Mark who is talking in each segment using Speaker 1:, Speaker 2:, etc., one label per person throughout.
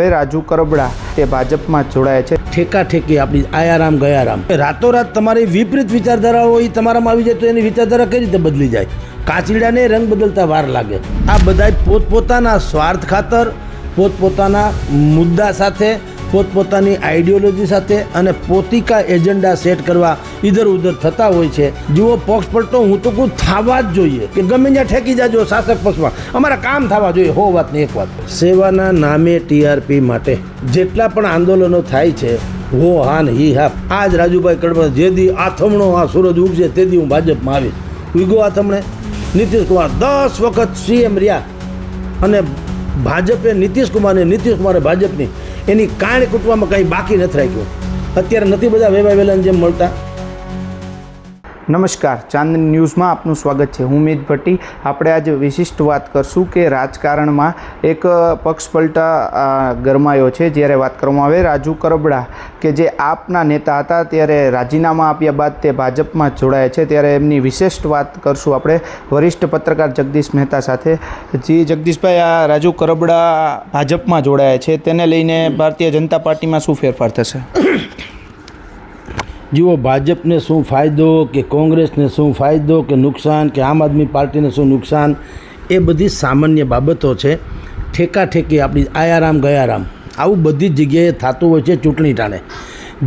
Speaker 1: રાજુ કરબડા તે ભાજપમાં જોડાયા છે।
Speaker 2: ઠેકા ઠેકી આપણી આયારામ ગયારામ રાતોરાત તમારી વિપરીત વિચારધારા હોય તમારામાં આવી જાય તો એની વિચારધારા કઈ રીતે બદલી જાય? કાચીડાને રંગ બદલતા વાર લાગે। આ બધા પોતપોતાના સ્વાર્થ ખાતર, પોતપોતાના મુદ્દા સાથે, પોતપોતાની આઈડિયોલોજી સાથે અને પોતિકા એજન્ડા સેટ કરવા ઇધર ઉધર થતા હોય છે। જુઓ, પક્ષ પલટો હું તો કોઈ થવા જ જોઈએ કે ગમે ત્યાં ઠેકી જાજો શાસક પક્ષમાં, અમારા કામ થવા જોઈએ। હો વાત ને એક વાત, સેવાના નામે ટીઆરપી માટે જેટલા પણ આંદોલનો થાય છે, હો હા ને હી હા, આજ રાજુભાઈ કડબા જે દી આથમણો આ સૂરજ ઉગશે તે દી હું ભાજપમાં આવીશ। ઉગો આથમણે નીતિશ કુમાર 10 વખત સીએમ રહ્યા અને ભાજપે નીતિશ કુમારે ભાજપની એની કાંઈ કૂટવામાં કંઈ બાકી નથી રાખ્યું। અત્યારે નથી બધા વેલાની જેમ મળતા।
Speaker 1: નમસ્કાર, ચાંદની ન્યૂઝમાં આપનું સ્વાગત છે। હું મિત ભટ્ટી। આપણે આજે વિશિષ્ટ વાત કરશું કે રાજકારણમાં એક પક્ષ પલટા ગરમાયો છે। જ્યારે વાત કરવામાં આવે રાજુ કરબડા કે જે આપના નેતા હતા ત્યારે રાજીનામા આપ્યા બાદ તે ભાજપમાં જોડાયા છે, ત્યારે એમની વિશિષ્ટ વાત કરશું આપણે વરિષ્ઠ પત્રકાર જગદીશ મહેતા સાથે। જી જગદીશભાઈ, આ રાજુ કરબડા ભાજપમાં જોડાયા છે, તેને લઈને ભારતીય જનતા પાર્ટીમાં શું ફેરફાર થશે?
Speaker 2: જુઓ, ભાજપને શું ફાયદો કે કોંગ્રેસને શું ફાયદો કે નુકસાન કે આમ આદમી પાર્ટીને શું નુકસાન, એ બધી સામાન્ય બાબતો છે। ઠેકા ઠેકી આપણી આયારામ ગયારામ આવું બધી જ જગ્યાએ થતું હોય છે ચૂંટણી ટાણે।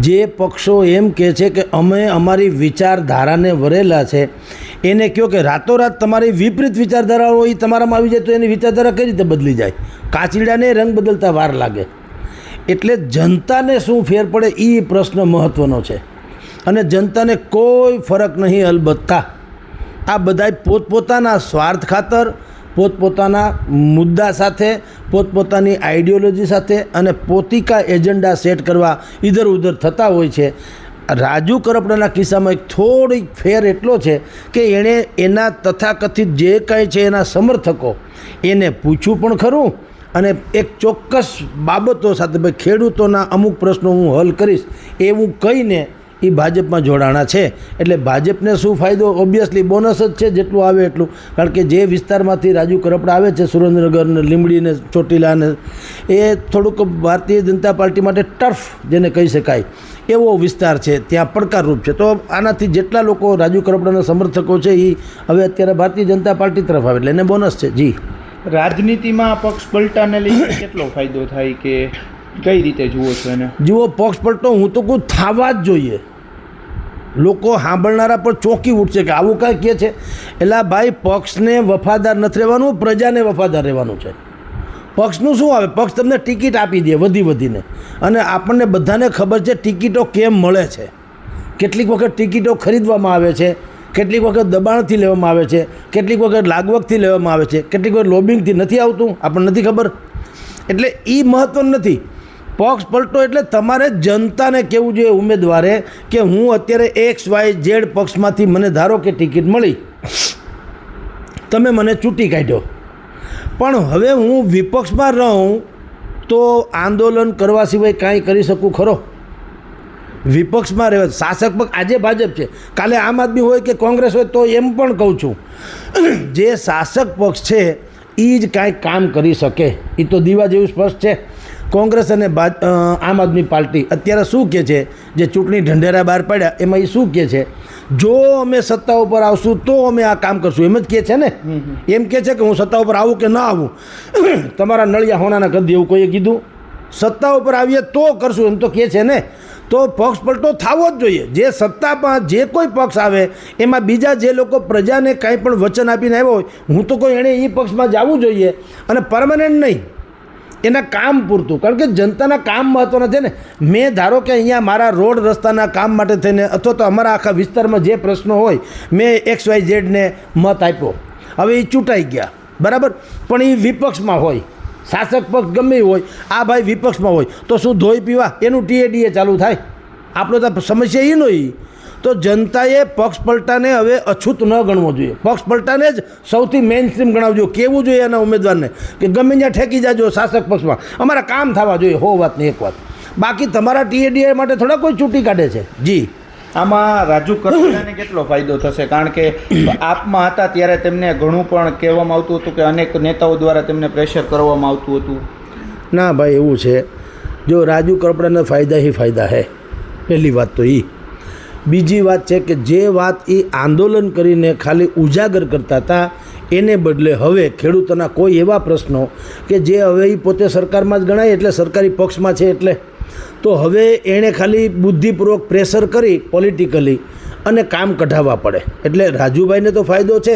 Speaker 2: જે પક્ષો એમ કહે છે કે અમે અમારી વિચારધારાને વરેલા છે, એને કહો કે રાતોરાત તમારી વિપરીત વિચારધારા હોય તમારામાં આવી જાય તો એની વિચારધારા કઈ રીતે બદલી જાય? કાચીડાને રંગ બદલતા વાર લાગે। એટલે જનતાને શું ફેર પડે એ પ્રશ્ન મહત્ત્વનો છે અને જનતાને કોઈ ફરક નહીં। અલબત્તા આ બધાય પોતપોતાના સ્વાર્થ ખાતર, પોતપોતાના મુદ્દા સાથે, પોતપોતાની આઈડિયોલોજી સાથે અને પોતિકા એજન્ડા સેટ કરવા ઇધર ઉધર થતા હોય છે। રાજુ કરબડાના કિસ્સામાં એક થોડીક ફેર એટલો છે કે એણે એના તથાકથિત જે કાંઈ છે એના સમર્થકો એને પૂછ્યું પણ ખરું અને એક ચોક્કસ બાબતો સાથે ભાઈ ખેડૂતોના અમુક પ્રશ્નો હું હલ કરીશ એવું કહીને એ ભાજપમાં જોડાણા છે। એટલે ભાજપને શું ફાયદો? ઓબ્વિયસલી બોનસ જ છે, જેટલું આવે એટલું। કારણ કે જે વિસ્તારમાંથી રાજુ કરબડા આવે છે, સુરેન્દ્રનગર ને લીંબડી ને ચોટીલા ને, એ થોડુંક ભારતીય જનતા પાર્ટી માટે ટર્ફ જેને કહી શકાય એવો વિસ્તાર છે, ત્યાં પડકારરૂપ છે। તો આનાથી જેટલા લોકો રાજુ કરબડાના સમર્થકો છે એ હવે અત્યારે ભારતીય જનતા પાર્ટી તરફ આવે એટલે એને બોનસ છે। જી,
Speaker 1: રાજનીતિમાં પક્ષ પલટાને લઈને કેટલો ફાયદો થાય કે કઈ રીતે જુઓ છો એને?
Speaker 2: જુઓ, પક્ષ પલટો હું તો કોઈ થવા જ જોઈએ। લોકો સાંભળનારા પર ચોંકી ઉઠશે કે આવું કાંઈ કહે છે। એટલે ભાઈ, પક્ષને વફાદાર નથી રહેવાનું, પ્રજાને વફાદાર રહેવાનું છે। પક્ષનું શું આવે? પક્ષ તમને ટિકિટ આપી દે વધીને, અને આપણને બધાને ખબર છે ટિકિટો કેમ મળે છે। કેટલીક વખત ટિકિટો ખરીદવામાં આવે છે, કેટલીક વખત દબાણથી લેવામાં આવે છે, કેટલીક વખત લાગવગથી લેવામાં આવે છે, કેટલીક વખત લોબિંગથી નથી આવતું, આપણને નથી ખબર। એટલે એ મહત્ત્વનું નથી। પક્ષ પલટો એટલે તમારે જનતાને કહેવું જોઈએ ઉમેદવારે કે હું અત્યારે XYZ પક્ષમાંથી મને ધારો કે ટિકિટ મળી, તમે મને ચૂંટી કાઢ્યો, પણ હવે હું વિપક્ષમાં રહું તો આંદોલન કરવા સિવાય કાંઈ કરી શકું ખરો? વિપક્ષમાં રહેવા શાસક પક્ષ આજે ભાજપ છે, કાલે આમ આદમી હોય કે કોંગ્રેસ હોય, તો એમ પણ કહું છું જે શાસક પક્ષ છે એ જ કાંઈ કામ કરી શકે, એ તો દીવા જેવું સ્પષ્ટ છે। કોંગ્રેસ અને આમ આદમી પાર્ટી અત્યારે શું કહે છે? જે ચૂંટણી ઢંઢેરા બહાર પાડ્યા એમાં એ શું કહે છે? જો અમે સત્તા ઉપર આવશું તો અમે આ કામ કરશું, એમ જ કહે છે ને। એમ કહે છે કે હું સત્તા ઉપર આવું કે ના આવું, તમારા નળિયા હોનાના કદી એવું કોઈએ કીધું? સત્તા ઉપર આવીએ તો કરશું એમ તો કહે છે ને। તો પક્ષ પલટો થવો જ જોઈએ। જે સત્તામાં જે કોઈ પક્ષ આવે એમાં બીજા જે લોકો પ્રજાને કાંઈ પણ વચન આપીને આવ્યો હોય, હું તો કોઈ એણે એ પક્ષમાં જવું જોઈએ, અને પરમનન્ટ નહીં, એના કામ પૂરતું। કારણ કે જનતાના કામ મહત્ત્વના છે ને। મેં ધારો કે અહીંયા મારા રોડ રસ્તાના કામ માટે થઈને અથવા તો અમારા આખા વિસ્તારમાં જે પ્રશ્નો હોય, મેં XYZ ને મત આપ્યો, હવે એ ચૂંટાઈ ગયા, બરાબર, પણ એ વિપક્ષમાં હોય, શાસક પક્ષ ગમે હોય, આ ભાઈ વિપક્ષમાં હોય, તો શું ધોઈ પીવા એનું TADA ચાલુ થાય? આપણો તો સમસ્યા એ નહીં। તો જનતાએ પક્ષ પલટાને હવે અછૂત ન ગણવો જોઈએ। પક્ષ પલટાને જ સૌથી મેઇન સ્ટ્રીમ ગણાવજો, કહેવું જોઈએ એના ઉમેદવારને કે ગમે ત્યાં ઠેકી જાજો શાસક પક્ષમાં, અમારા કામ થવા જોઈએ। હો વાત ને એક વાત, બાકી તમારા TADA માટે થોડા કોઈ ચૂંટી કાઢે છે। જી,
Speaker 1: આમાં રાજુ કરબડાને કેટલો ફાયદો થશે? કારણ કે આપમાં હતા ત્યારે તેમને ઘણું પણ કહેવામાં આવતું હતું કે અનેક નેતાઓ દ્વારા તેમને પ્રેશર કરવામાં આવતું હતું,
Speaker 2: ના ભાઈ એવું છે, જો રાજુ કરપડાના ફાયદા ही ફાયદા હે, પહેલી વાત તો એ. બીજી વાત છે કે જે વાત એ આંદોલન કરીને ખાલી ઉજાગર કરતા હતા એને બદલે હવે ખેડૂતોના કોઈ એવા પ્રશ્નો કે જે હવે એ પોતે સરકારમાં જ ગણાય એટલે સરકારી પક્ષમાં છે એટલે તો હવે એણે ખાલી બુદ્ધિપૂર્વક પ્રેશર કરી પોલિટિકલી અને કામ કઢાવવા પડે. એટલે રાજુભાઈને તો ફાયદો છે,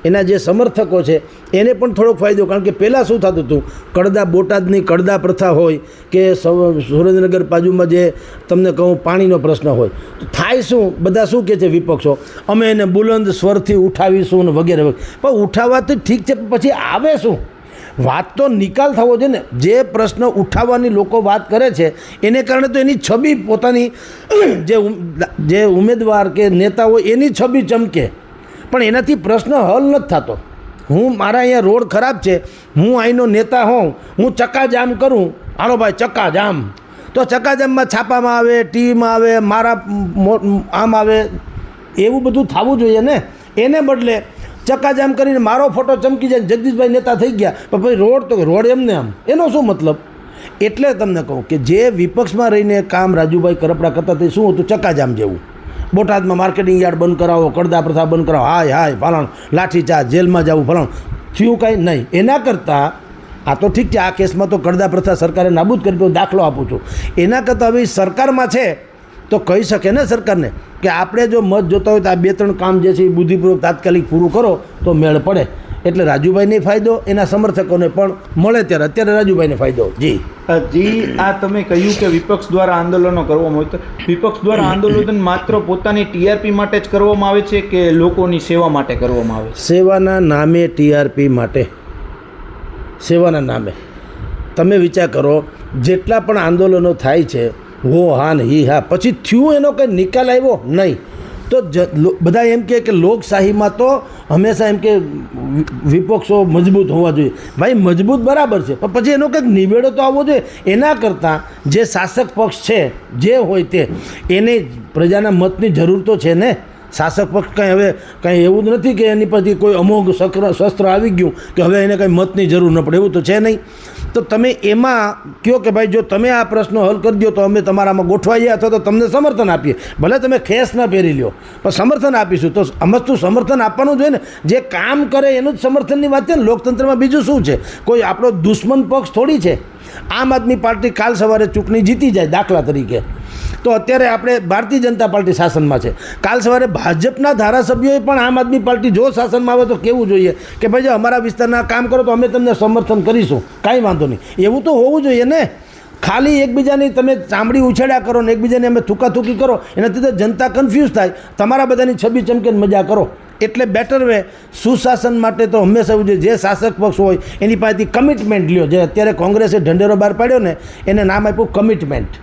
Speaker 2: એના જે સમર્થકો છે એને પણ થોડોક ફાયદો, કારણ કે પહેલાં શું થતું હતું, કડદા બોટાદની કડદા પ્રથા હોય કે સુરેન્દ્રનગર બાજુમાં જે તમને કહું પાણીનો પ્રશ્ન હોય તો થાય શું, બધા શું કહે છે વિપક્ષો, અમે એને બુલંદ સ્વરથી ઉઠાવીશું ને વગેરે વગેરે. પણ ઉઠાવવા તો ઠીક છે, પછી આવે શું? વાત તો નિકાલ થવો જોઈએ ને. જે પ્રશ્ન ઉઠાવવાની લોકો વાત કરે છે એને કારણે તો એની છબી પોતાની જે ઉમેદવાર કે નેતા હોય એની છબી ચમકે, પણ એનાથી પ્રશ્ન હલ નથી થતો. હું મારા અહીંયા રોડ ખરાબ છે, હું અહીંનો નેતા હોઉં, હું ચક્કાજામ કરું, હાલો ભાઈ ચક્કાજામ, તો ચક્કાજામમાં છાપામાં આવે, ટીવીમાં આવે, મારા આમ આવે, એવું બધું થવું જોઈએ ને. એને બદલે ચક્કાજામ કરીને મારો ફોટો ચમકી જાય, જગદીશભાઈ નેતા થઈ ગયા, પણ ભાઈ રોડ તો રોડ એમને આમ, એનો શું મતલબ? એટલે તમને કહું કે જે વિપક્ષમાં રહીને કામ રાજુભાઈ કરપડા કરતા તે શું હતું, ચક્કાજામ જેવું. બોટાદમાં માર્કેટિંગ યાર્ડ બંધ કરાવો, કડદા પ્રથા બંધ કરાવો, હાય ફલાણ, લાઠીચાર્જ, જેલમાં જવું, ફલાણ થયું કાંઈ નહીં. એના કરતાં આ તો ઠીક છે, આ કેસમાં તો કડદા પ્રથા સરકારે નાબૂદ કરી, દાખલો આપું છું. એના કરતાં હવે સરકારમાં છે તો કહી શકે ને સરકારને કે આપણે જો મત જોતા હોય તો આ 2-3 કામ જે છે એ બુદ્ધિપૂર્વક તાત્કાલિક પૂરું કરો તો મેળ પડે. એટલે રાજુભાઈને ફાયદો, એના સમર્થકોને પણ મળે. અત્યારે રાજુભાઈને ફાયદો.
Speaker 1: જી આ તમે કહ્યું કે વિપક્ષ દ્વારા આંદોલનો કરવામાં આવે, તો વિપક્ષ દ્વારા આંદોલન માત્ર પોતાની ટીઆરપી માટે જ કરવામાં આવે છે કે લોકોની સેવા માટે કરવામાં આવે?
Speaker 2: સેવાના નામે ટીઆરપી માટે, સેવાના નામે. તમે વિચાર કરો, જેટલા પણ આંદોલનો થાય છે, હો હા ને હી હા, પછી થયું એનો કંઈ નિકાલ આવ્યો નહીં. તો બધા એમ કહે કે લોકશાહીમાં તો હંમેશા એમ કે વિપક્ષો મજબૂત હોવા જોઈએ. ભાઈ મજબૂત બરાબર છે, પણ પછી એનો કંઈક નિવેડો તો આવવો જોઈએ. એના કરતાં જે શાસક પક્ષ છે જે હોય તે, એને પ્રજાના મતની જરૂર તો છે ને. શાસક પક્ષ કંઈ હવે કંઈ એવું જ નથી કે એની પછી કોઈ અમોઘ શસ્ત્ર આવી ગયું કે હવે એને કંઈ મતની જરૂર ન પડે, એવું તો છે નહીં. તો તમે એમાં કહો કે ભાઈ જો તમે આ પ્રશ્નો હલ કરી દો તો અમે તમારામાં ગોઠવાઈએ અથવા તો તમને સમર્થન આપીએ. ભલે તમે ખેસ ન પહેરી લ્યો પણ સમર્થન આપીશું. તો સમજતું સમર્થન આપવાનું જોઈએ ને. જે કામ કરે એનું જ સમર્થનની વાત છે ને લોકતંત્રમાં. બીજું શું છે? કોઈ આપણો દુશ્મન પક્ષ થોડી છે. આમ આદમી પાર્ટી કાલ સવારે ચૂંટણી જીતી જાય દાખલા તરીકે, તો અત્યારે આપણે ભારતીય જનતા પાર્ટી શાસનમાં છે, કાલ સવારે ભાજપના ધારાસભ્યોએ પણ આમ આદમી પાર્ટી જો શાસનમાં આવે તો કહેવું જોઈએ કે ભાઈ જો અમારા વિસ્તારના કામ કરો તો અમે તમને સમર્થન કરીશું, કાંઈ વાંધો નહીં. એવું તો હોવું જોઈએ ને. ખાલી એકબીજાની તમે ચામડી ઉછેડા કરો ને એકબીજાને અમે થૂકાથૂકી કરો, એનાથી તો જનતા કન્ફ્યુઝ થાય. તમારા બધાની છબી ચમકે મજા કરો. એટલે બેટર વે સુશાસન માટે તો હંમેશા એવું જોઈએ, જે શાસક પક્ષ હોય એની પાસેથી કમિટમેન્ટ લ્યો. જે અત્યારે કોંગ્રેસે ઢંઢેરો બહાર પાડ્યો ને, એને નામ આપ્યું કમિટમેન્ટ,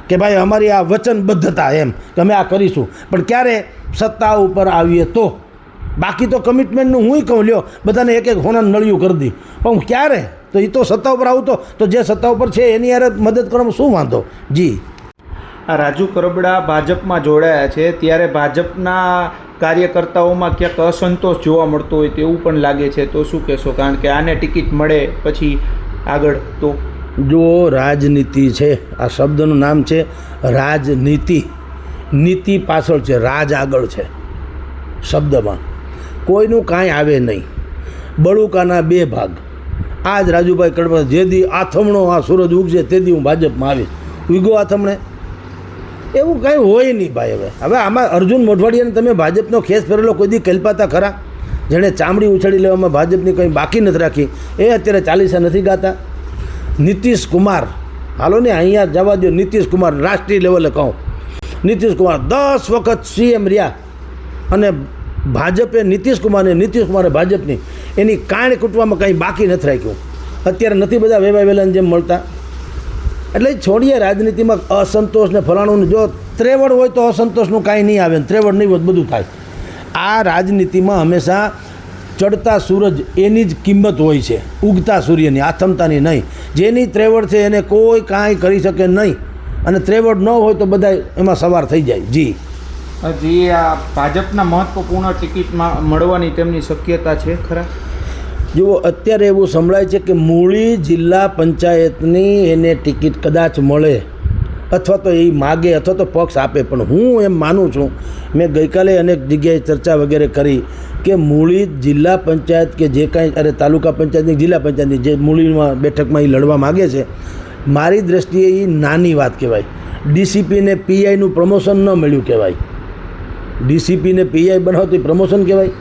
Speaker 2: કે ભાઈ અમારી આ વચનબદ્ધતા એમ કે અમે આ કરીશું. પણ ક્યારે સત્તા ઉપર આવીએ તો. બાકી તો કમિટમેન્ટનું હું કહું, લ્યો બધાને એક હોનાનું નળિયું કરી દી, પણ ક્યારે? તો એ તો સત્તા ઉપર આવતો તો જે સત્તા ઉપર છે એની યાર મદદ કરવામાં શું વાંધો? જી
Speaker 1: આ રાજુ કરબડા ભાજપમાં જોડાયા છે ત્યારે ભાજપના કાર્યકર્તાઓમાં ક્યાંક અસંતોષ જોવા મળતો હોય તેવું પણ લાગે છે, તો શું કહેશો? કારણ કે આને ટિકિટ મળે પછી આગળ તો
Speaker 2: જો રાજનીતિ છે, આ શબ્દનું નામ છે રાજનીતિ. નીતિ પાછળ છે, રાજ આગળ છે. શબ્દમાં કોઈનું કાંઈ આવે નહીં. બળુકાના 2 ભાગ. આ જ રાજુભાઈ કરપડા જે દી આથમણો આ સૂરજ ઉગશે તે દી હું ભાજપમાં આવીશ, ઉગો આથમણે, એવું કાંઈ હોય નહીં ભાઈ. હવે આમાં અર્જુન મોઢવાડિયાને તમે ભાજપનો ખેસ પહેરેલો કોઈ દી કલ્પાતા ખરા? જેણે ચામડી ઉછાળી લેવામાં ભાજપની કંઈ બાકી નથી રાખી, એ અત્યારે 40 નથી ગાતા. નીતિશ કુમાર, હાલો ને અહીંયા જવા દો. નીતિશ કુમાર રાષ્ટ્રીય લેવલે કહું, નીતિશ કુમાર 10 વખત CM રહ્યા અને ભાજપે નીતિશ કુમારે ભાજપની એની કાણ કૂટવામાં કંઈ બાકી નથી રાખ્યું. અત્યારે નથી બધા વેવાય વેલાની જેમ મળતા. એટલે છોડીએ રાજનીતિમાં અસંતોષ ને ફલાણું. જો ત્રેવડ હોય તો અસંતોષનું કાંઈ નહીં આવે, ત્રેવડ નહીં હોય બધું થાય. આ રાજનીતિમાં હંમેશા ચડતા સૂરજ એની જ કિંમત હોય છે, ઉગતા સૂર્યની, આથમતાની નહીં. જેની ત્રેવડ છે એને કોઈ કાંઈ કરી શકે નહીં, અને ત્રેવડ ન હોય તો બધા એમાં સવાર થઈ જાય. જી
Speaker 1: આ ભાજપના મહત્વપૂર્ણ ટિકિટમાં મળવાની તેમની શક્યતા છે ખરા?
Speaker 2: જુઓ અત્યારે એવું સંભળાય છે કે મૂળી જિલ્લા પંચાયતની એને ટિકિટ કદાચ મળે અથવા તો એ માગે અથવા તો પક્ષ આપે, પણ હું એમ માનું છું, મેં ગઈકાલે અનેક જગ્યાએ ચર્ચા વગેરે કરી કે મૂળી જિલ્લા પંચાયત કે જે કાંઈ અરે તાલુકા પંચાયતની જિલ્લા પંચાયતની જે મૂળીમાં બેઠકમાં એ લડવા માગે છે, મારી દૃષ્ટિએ એ નાની વાત કહેવાય. ડીસીપીને પીઆઈનું પ્રમોશન ન મળ્યું કહેવાય. ડીસીપીને પીઆઈ બનાવતી પ્રમોશન કહેવાય.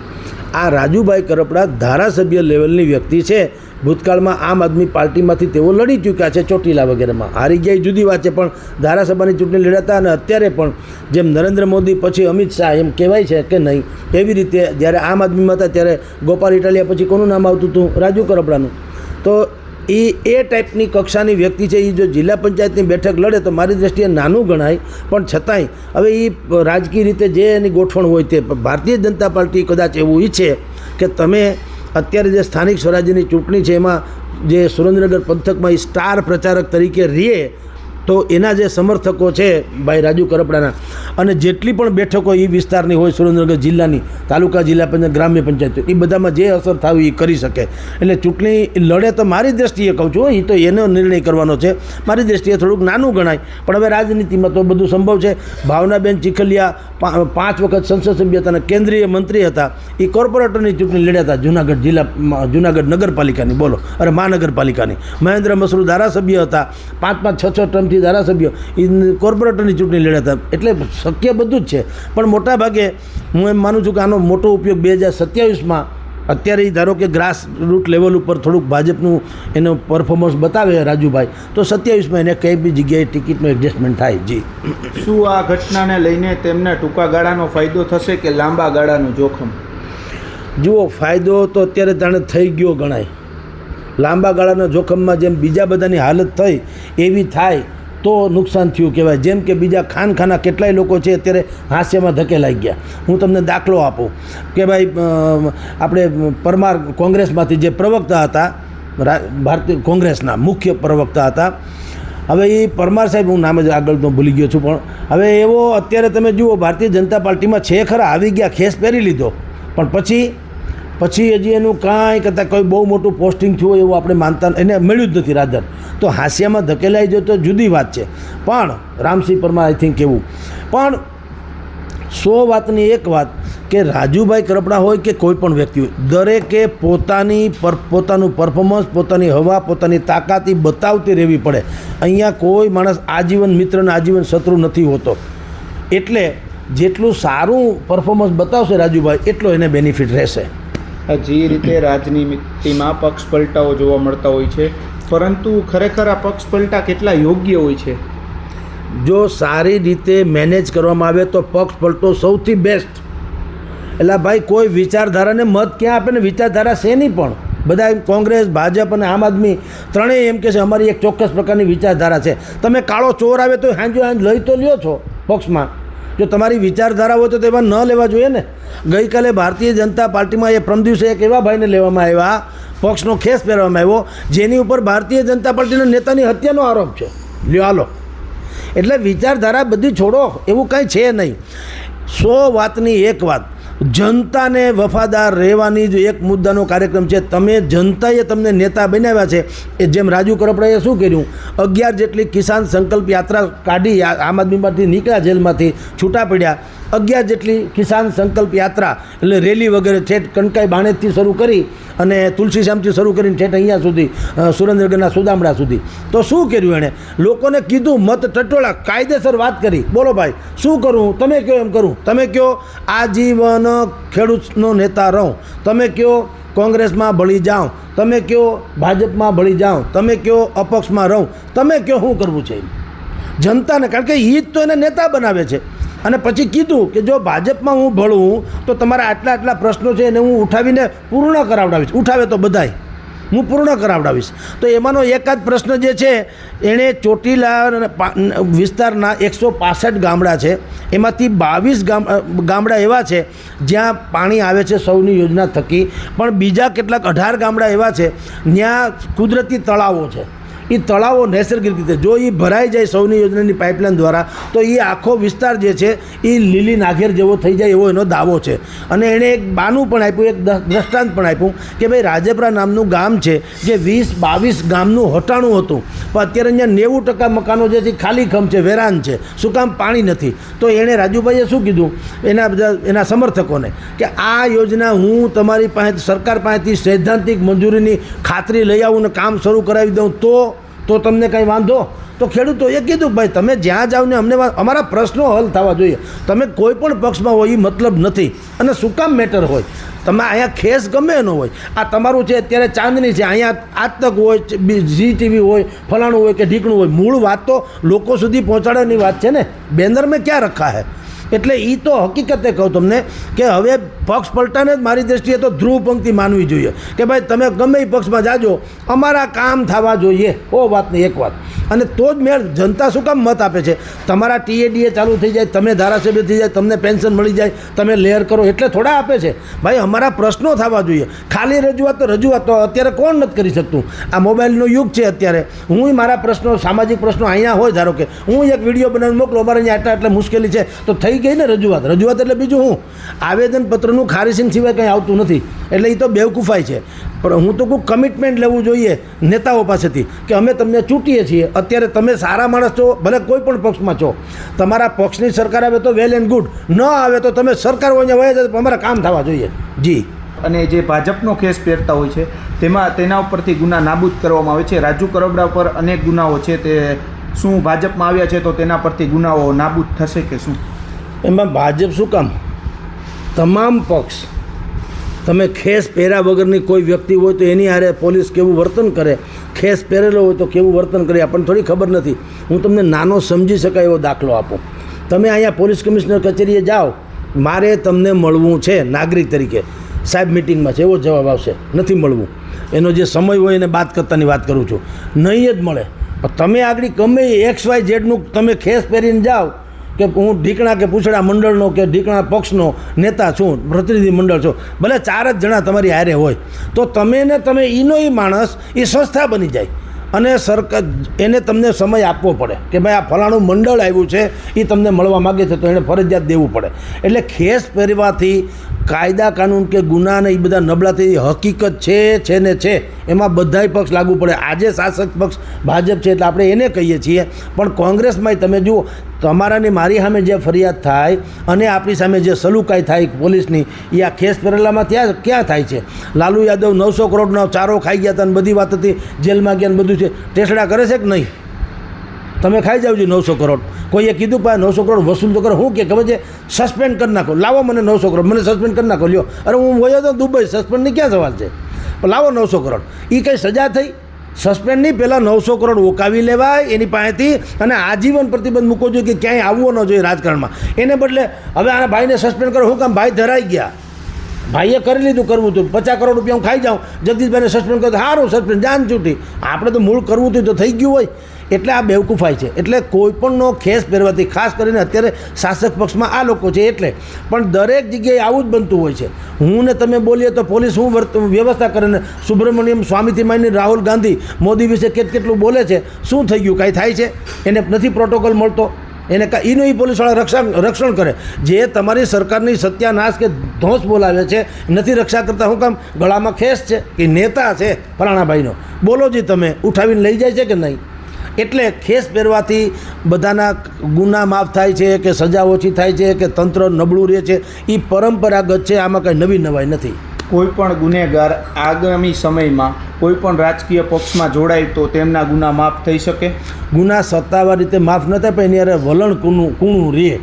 Speaker 2: આ રાજુભાઈ કરપડા ધારાસભ્ય લેવલની વ્યક્તિ છે. ભૂતકાળમાં આમ આદમી પાર્ટીમાંથી તેઓ લડી ચૂક્યા છે, ચોટીલા વગેરેમાં હારી ગયા જુદી વાત છે, પણ ધારાસભાની ચૂંટણી લડ્યા અને અત્યારે પણ જેમ નરેન્દ્ર મોદી પછી અમિત શાહ એમ કહેવાય છે કે નહીં, એવી રીતે જ્યારે આમ આદમીમાં હતા ત્યારે ગોપાલ ઇટાલિયા પછી કોનું નામ આવતું હતું? રાજુ કરપડાનું. તો એ ટાઈપની કક્ષાની વ્યક્તિ છે. એ જો જિલ્લા પંચાયતની બેઠક લડે તો મારી દ્રષ્ટિએ નાનું ગણાય, પણ છતાંય હવે એ રાજકીય રીતે જે એની ગોઠવણ હોય તે ભારતીય જનતા પાર્ટી કદાચ એવું ઈચ્છે કે તમે અત્યારે જે સ્થાનિક સ્વરાજ્યની ચૂંટણી છે એમાં જે સુરેન્દ્રનગર પંથકમાં એ સ્ટાર પ્રચારક તરીકે રહે, તો એના જે સમર્થકો છે ભાઈ રાજુ કરપડાના, અને જેટલી પણ બેઠકો એ વિસ્તારની હોય સુરેન્દ્રનગર જિલ્લાની તાલુકા જિલ્લા પંચાયત ગ્રામ્ય પંચાયત, એ બધામાં જે અસર થવી એ કરી શકે. એટલે ચૂંટણી લડે તો મારી દ્રષ્ટિએ કહું છું, એ તો એનો નિર્ણય કરવાનો છે. મારી દ્રષ્ટિએ થોડુંક નાનું ગણાય, પણ હવે રાજનીતિમાં તો બધું સંભવ છે. ભાવનાબેન ચીખલિયા 5 વખત સંસદ સભ્ય હતા અને કેન્દ્રીય મંત્રી હતા. એ કોર્પોરેટરની ચૂંટણી લડ્યા હતા જૂનાગઢ જિલ્લામાં, જૂનાગઢ નગરપાલિકાની, બોલો, અરે મહાનગરપાલિકાની. મહેન્દ્ર મસરૂ ધારાસભ્ય હતા, 5 6 ટર્મથી ધારાસભ્ય, એ કોર્પોરેટરની ચૂંટણી લડ્યા હતા. એટલે શક્ય બધું જ છે, પણ મોટા ભાગે હું એમ માનું છું કે આનો મોટો ઉપયોગ 2027માં અત્યારે ધારો કે ગ્રાસ રૂટ લેવલ ઉપર થોડુંક ભાજપનું એનું પરફોર્મન્સ બતાવે રાજુભાઈ, તો 27માં એને કઈ બી જગ્યાએ ટિકિટનું એડજસ્ટમેન્ટ થાય. જી,
Speaker 1: શું આ ઘટનાને લઈને તેમને ટૂંકા ગાળાનો ફાયદો થશે કે લાંબા ગાળાનું જોખમ?
Speaker 2: જુઓ, ફાયદો તો અત્યારે જાણે થઈ ગયો ગણાય. લાંબા ગાળાના જોખમમાં જેમ બીજા બધાની હાલત થઈ એવી થાય તો નુકસાન થયું કહેવાય. જેમ કે બીજા ખાનખાના કેટલાય લોકો છે અત્યારે હાસ્યમાં ધકેલાઈ ગયા. હું તમને દાખલો આપું કે ભાઈ આપણે પરમાર કોંગ્રેસમાંથી જે પ્રવક્તા હતા, ભારતીય કોંગ્રેસના મુખ્ય પ્રવક્તા હતા, હવે એ પરમાર સાહેબ, હું નામ જ આગળ તો ભૂલી ગયો છું, પણ હવે એવો અત્યારે તમે જુઓ ભારતીય જનતા પાર્ટીમાં છે ખરા, આવી ગયા, ખેસ પહેરી લીધો, પણ પછી હજી એનું કાંઈ કરતાં કોઈ બહુ મોટું પોસ્ટિંગ થયું હોય એવું આપણે માનતા, એને મળ્યું જ નથી રાધર. તો હાસ્યામાં ધકેલાઈ જાય તો જુદી વાત છે, પણ રામસિંહ પરમાર આઈ થિંક એવું. પણ 100 વાતની એક વાત કે રાજુભાઈ કરપડા હોય કે કોઈ પણ વ્યક્તિ હોય, દરેકે પોતાનું પરફોર્મન્સ, પોતાની હવા, પોતાની તાકાત બતાવતી રહેવી પડે. અહીંયા કોઈ માણસ આજીવન મિત્ર અને આજીવન શત્રુ નથી હોતો. એટલે જેટલું સારું પરફોર્મન્સ બતાવશે રાજુભાઈ, એટલો એને બેનિફિટ રહેશે.
Speaker 1: જે રીતે રાજનીતિમાં પક્ષ પલટાઓ જોવા મળતા હોય છે, પરંતુ ખરેખર આ પક્ષ પલટા કેટલા યોગ્ય હોય છે?
Speaker 2: જો સારી રીતે મેનેજ કરવામાં આવે તો પક્ષ પલટો સૌથી બેસ્ટ. એટલે ભાઈ કોઈ વિચારધારાને મત ક્યાં આપે ને, વિચારધારા છે નહીં, પણ બધા કોંગ્રેસ, ભાજપ અને આમ આદમી ત્રણેય એમ કહે છે અમારી એક ચોક્કસ પ્રકારની વિચારધારા છે. તમે કાળો ચોર આવે તો હાંજો લઈ તો લ્યો છો પક્ષમાં. જો તમારી વિચારધારા હોય તો તેવા ન લેવા જોઈએ ને. ગઈકાલે ભારતીય જનતા પાર્ટીમાં એ પ્રમ દિવસે એક એવા ભાઈને લેવામાં આવ્યા, પક્ષનો ખેસ પહેરવામાં આવ્યો, જેની ઉપર ભારતીય જનતા પાર્ટીના નેતાની હત્યાનો આરોપ છે. લ્યો હાલો. એટલે વિચારધારા બધી છોડો, એવું કાંઈ છે નહીં. 100 વાતની એક વાત, જનતાને વફાદાર રહેવાની જ એક મુદ્દાનો કાર્યક્રમ છે. તમે જનતાએ તમને નેતા બનાવ્યા છે. એ જેમ રાજુ કરપડાએ શું કર્યું, 11 જેટલી કિસાન સંકલ્પ યાત્રા કાઢી, આમ આદમીમાંથી નીકળ્યા, જેલમાંથી છૂટા પડ્યા, 11 જેટલી કિસાન સંકલ્પ યાત્રા એટલે રેલી વગેરે ઠેઠ કણકાઈ બાણેજથી શરૂ કરી અને તુલસીશ્યામથી શરૂ કરીને ઠેઠ અહીંયા સુધી સુરેન્દ્રનગરના સુદામડા સુધી. તો શું કર્યું એણે? લોકોને કીધું, મત ટટોળા, કાયદેસર વાત કરી. બોલો ભાઈ, શું કરું? તમે કહો એમ કરું. તમે કહો આજીવન ખેડૂતનો નેતા રહું, તમે કહો કોંગ્રેસમાં ભળી જાઉં, તમે કહો ભાજપમાં ભળી જાઉં, તમે કહો અપક્ષમાં રહું, તમે કહો શું કરવું છે જનતાને, કારણ કે એ જ તો એને નેતા બનાવે છે. અને પછી કીધું કે જો ભાજપમાં હું ભળું તો તમારા આટલા પ્રશ્નો છે એને હું ઉઠાવીને પૂર્ણ કરાવડાવીશ. ઉઠાવે તો બધાય હું પૂર્ણ કરાવડાવીશ. તો એમાંનો એકાદ પ્રશ્ન જે છે, એણે ચોટીલા વિસ્તારના 165 ગામડા છે, એમાંથી 22 ગામડા એવા છે જ્યાં પાણી આવે છે સૌની યોજના થકી, પણ બીજા કેટલાક 18 ગામડા એવા છે જ્યાં કુદરતી તળાવો છે. એ તળાવો નૈસર્ગિક રીતે જો એ ભરાઈ જાય સૌની યોજનાની પાઇપલાઇન દ્વારા તો એ આખો વિસ્તાર જે છે એ લીલી નાઘેર જેવો થઈ જાય એવો એનો દાવો છે. અને એણે એક બાનું પણ આપ્યું, એક દ્રષ્ટાંત પણ આપ્યું કે ભાઈ રાજપરા નામનું ગામ છે જે 20-22 ગામનું હટાણું હતું, પણ અત્યારે અહીંયા 90% મકાનો જે છે ખાલી ખમ છે, વેરાન છે. શું કામ? પાણી નથી. તો એણે રાજુભાઈએ શું કીધું એના બધા એના સમર્થકોને કે આ યોજના હું તમારી પાસે સરકાર પાસેથી સૈદ્ધાંતિક મંજૂરીની ખાતરી લઈ આવું ને કામ શરૂ કરાવી દઉં તો તમને કંઈ વાંધો? તો ખેડૂતોએ કીધું ભાઈ તમે જ્યાં જાઓ ને અમને અમારા પ્રશ્નો હલ થવા જોઈએ. તમે કોઈ પણ પક્ષમાં હોય એ મતલબ નથી. અને શું કામ મેટર હોય? તમે અહીંયા ખેસ ગમે એનો હોય, આ તમારું છે અત્યારે ચાંદની છે, અહીંયા આજ તક હોય, ZTV હોય, ફલાણું હોય કે ઢીકણું હોય, મૂળ વાત તો લોકો સુધી પહોંચાડવાની વાત છે ને. બેનર મેં ક્યાં રખા હે? એટલે એ તો હકીકતે કહું તમને કે હવે પક્ષ પલટાને જ મારી દૃષ્ટિએ તો ધ્રુવ પંક્તિ માનવી જોઈએ કે ભાઈ તમે ગમે એ પક્ષમાં જાજો, અમારા કામ થવા જોઈએ. ઓ વાતની એક વાત. અને તો જ મેળ જનતા શું કામ મત આપે છે? તમારા TADA ચાલુ થઈ જાય, તમે ધારાસભ્ય થઈ જાય, તમને પેન્શન મળી જાય, તમે લેયર કરો એટલે થોડા આપે છે. ભાઈ અમારા પ્રશ્નો થવા જોઈએ. ખાલી રજૂઆત તો અત્યારે કોણ નથી કરી શકતું? આ મોબાઈલનો યુગ છે અત્યારે. હું મારા પ્રશ્નો, સામાજિક પ્રશ્નો અહીંયા હોય, ધારો કે હું એક વિડીયો બનાવીને મોકલો, અમારે અહીંયા આટલા મુશ્કેલી છે, તો થઈ ગઈ ને રજૂઆત એટલે બીજું હું આવેદનપત્રનું ખારીસિંગ સિવાય કંઈ આવતું નથી. એટલે એ તો બેવકૂફાઈ છે. પણ હું તો કોઈ કમિટમેન્ટ લેવું જોઈએ નેતાઓ પાસેથી કે અમે તમને ચૂંટીએ છીએ. અત્યારે તમે સારા માણસ છો, ભલે કોઈ પણ પક્ષમાં છો, તમારા પક્ષની સરકાર આવે તો વેલ એન્ડ ગુડ, ન આવે તો તમે સરકાર હોય વયા જાય, અમારા કામ થવા જોઈએ. જી.
Speaker 1: અને જે ભાજપનો ખેસ પહેરતા હોય છે તેના ઉપરથી ગુના નાબૂદ કરવામાં આવે છે. રાજુ કરબડા પર અનેક ગુનાઓ છે, તે શું ભાજપમાં આવ્યા છે તો તેના પરથી ગુનાઓ નાબૂદ થશે કે શું?
Speaker 2: એમાં ભાજપ શું કામ? તમામ પક્ષ તમે ખેસ પહેર્યા વગરની કોઈ વ્યક્તિ હોય તો એની હારે પોલીસ કેવું વર્તન કરે, ખેસ પહેરેલો હોય તો કેવું વર્તન કરે આપણને થોડી ખબર નથી. હું તમને નાનો સમજી શકાય એવો દાખલો આપું. તમે અહીંયા પોલીસ કમિશનર કચેરીએ જાઓ, મારે તમને મળવું છે નાગરિક તરીકે, સાહેબ મિટિંગમાં છે, એવો જવાબ આવશે નથી મળવું. એનો જે સમય હોય એને બાદ કરતાની વાત કરું છું, નહીં જ મળે. પણ તમે આગળ ગમે XYZ તમે ખેસ પહેરીને જાઓ કે હું ઢીકણા કે પૂછડા મંડળનો કે ઢીકણા પક્ષનો નેતા છું, પ્રતિનિધિ મંડળ છું, ભલે 4 જ જણા તમારી હારે હોય, તો તમે એનો એ માણસ એ સંસ્થા બની જાય અને સરકાર એને તમને સમય આપવો પડે કે ભાઈ આ ફલાણું મંડળ આવ્યું છે, એ તમને મળવા માગે છે, તો એને ફરજિયાત દેવું પડે. એટલે ખેસ પહેરવાથી કાયદા કાનૂન કે ગુનાને એ બધા નબળાથી હકીકત છે ને છે, એમાં બધાય પક્ષ લાગુ પડે. આજે શાસક પક્ષ ભાજપ છે એટલે આપણે એને કહીએ છીએ, પણ કોંગ્રેસમાંય તમે જુઓ, તમારાની મારી સામે જે ફરિયાદ થાય અને આપણી સામે જે સલુકાઈ થાય પોલીસની, એ આ ખેસ પહેરેલામાં ક્યાં થાય છે? લાલુ યાદવ 900 કરોડનો ચારો ખાઈ ગયા હતા અને બધી વાત હતી, જેલમાં ગયા ને બધું છે, ટેસડા કરે છે કે નહીં? તમે ખાઈ જાવ છો 900 કરોડ. કોઈએ કીધું ભાઈ 900 કરોડ વસૂલ તો કરો, હું કે ખબર છે સસ્પેન્ડ કરી નાખો, લાવો મને 900 કરોડ, મને સસ્પેન્ડ કરી નાખો. લ્યો, અરે હું વયો તો દુબઈ, સસ્પેન્ડની ક્યાં સવાલ છે? પણ લાવો 900 કરોડ. એ કંઈ સજા થઈ? સસ્પેન્ડ નહીં, પહેલાં 900 કરોડ ઓકાવી લેવાય એની પાસેથી અને આજીવન પ્રતિબંધ મૂકવો જોઈએ કે ક્યાંય આવવો ન જોઈએ રાજકારણમાં. એને બદલે હવે આના ભાઈને સસ્પેન્ડ કરો, હું કામ? ભાઈ ધરાઈ ગયા, ભાઈએ કરી લીધું કરવું હતું, 50 કરોડ રૂપિયા હું ખાઈ જાઉં, જગદીશભાઈને સસ્પેન્ડ કરો, સારું સસ્પેન્ડ, જાન છૂટી. આપણે તો મૂળ કરવું હતું તો થઈ ગયું હોય. એટલે આ બેવકૂફાઈ છે. એટલે કોઈપણનો ખેસ પહેરવાથી, ખાસ કરીને અત્યારે શાસક પક્ષમાં આ લોકો છે એટલે, પણ દરેક જગ્યાએ આવું જ બનતું હોય છે. હું ને તમે બોલીએ તો પોલીસ શું વ્યવસ્થા કરે ને, સુબ્રમણ્યમ સ્વામીથી માંડીને રાહુલ ગાંધી મોદી વિશે કેટલું બોલે છે, શું થઈ ગયું? કાંઈ થાય છે? એને નથી પ્રોટોકોલ મળતો, એને એનું એ પોલીસવાળા રક્ષણ કરે. જે તમારી સરકારની સત્યાનાશ કે ધોંસ બોલાવે છે નથી રક્ષા કરતા. શું કામ? ગળામાં ખેસ છે કે નેતા છે ફલાણા ભાઈનો, બોલો જી તમે, ઉઠાવીને લઈ જાય છે કે નહીં? એટલે ખેસ પહેરવાથી બધાના ગુના માફ થાય છે કે સજા ઓછી થાય છે કે તંત્ર નબળું રહે છે, એ પરંપરાગત છે. આમાં કંઈ નવી નવાઈ નથી.
Speaker 1: કોઈ પણ ગુનેગાર આગામી સમયમાં કોઈ પણ રાજકીય પક્ષમાં જોડાય તો તેમના ગુના માફ થઈ શકે?
Speaker 2: ગુના સત્તાવાર રીતે માફ ન થાય, પણ એની યારે વલણ કૂણું રહે.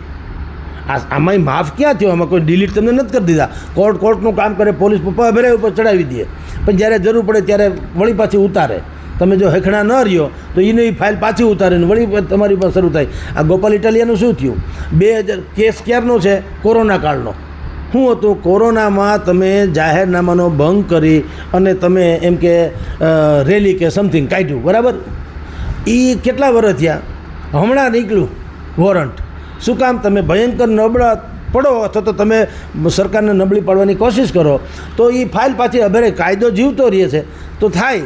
Speaker 2: આમાંય માફ ક્યાં થયો? આમાં કોઈ ડિલીટ તમને નથી કરી દીધા. કોર્ટનું કામ કરે, પોલીસ ભરે ઉપર ચડાવી દે, પણ જ્યારે જરૂર પડે ત્યારે વળી પાછી ઉતારે. તમે જો હેખણા ન રહ્યો તો એની ફાઇલ પાછી ઉતારીને વળી તમારી પાસે શરૂ થાય. આ ગોપાલ ઇટાલિયાનું શું થયું? 2000 કેસ ક્યારનો છે? કોરોના કાળનો. શું હતું? કોરોનામાં તમે જાહેરનામાનો ભંગ કરી અને તમે એમ કે રેલી કે સમથિંગ કાઢ્યું, બરાબર? એ કેટલા વર્ષ થયા? હમણાં નીકળ્યું વોરંટ. શું કામ? તમે ભયંકર નબળા પડો અથવા તો તમે સરકારને નબળી પાડવાની કોશિશ કરો તો એ ફાઇલ પાછી અભરે. કાયદો જીવતો રહે છે તો થાય.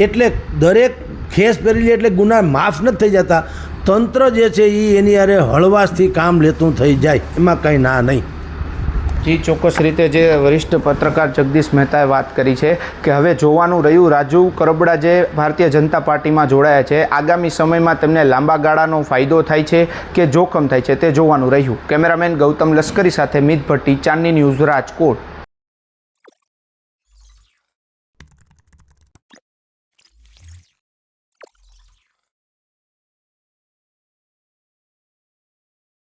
Speaker 2: એટલે દરેક ખેસ પહેરી લે એટલે ગુના માફ નથી થઈ જતા. તંત્ર જે છે એ એની હારે હળવાશથી કામ લેતું થઈ જાય, એમાં કંઈ ના નહીં.
Speaker 1: જી, ચોક્કસ રીતે જે વરિષ્ઠ પત્રકાર જગદીશ મહેતાએ વાત કરી છે કે હવે જોવાનું રહ્યું રાજુ કરબડા જે ભારતીય જનતા પાર્ટીમાં જોડાયા છે, આગામી સમયમાં તેમને લાંબા ગાળાનો ફાયદો થાય છે કે જોખમ થાય છે તે જોવાનું રહ્યું. કેમેરામેન ગૌતમ લશ્કરી સાથે મિત ભટ્ટી, ચાંદની ન્યૂઝ, રાજકોટ.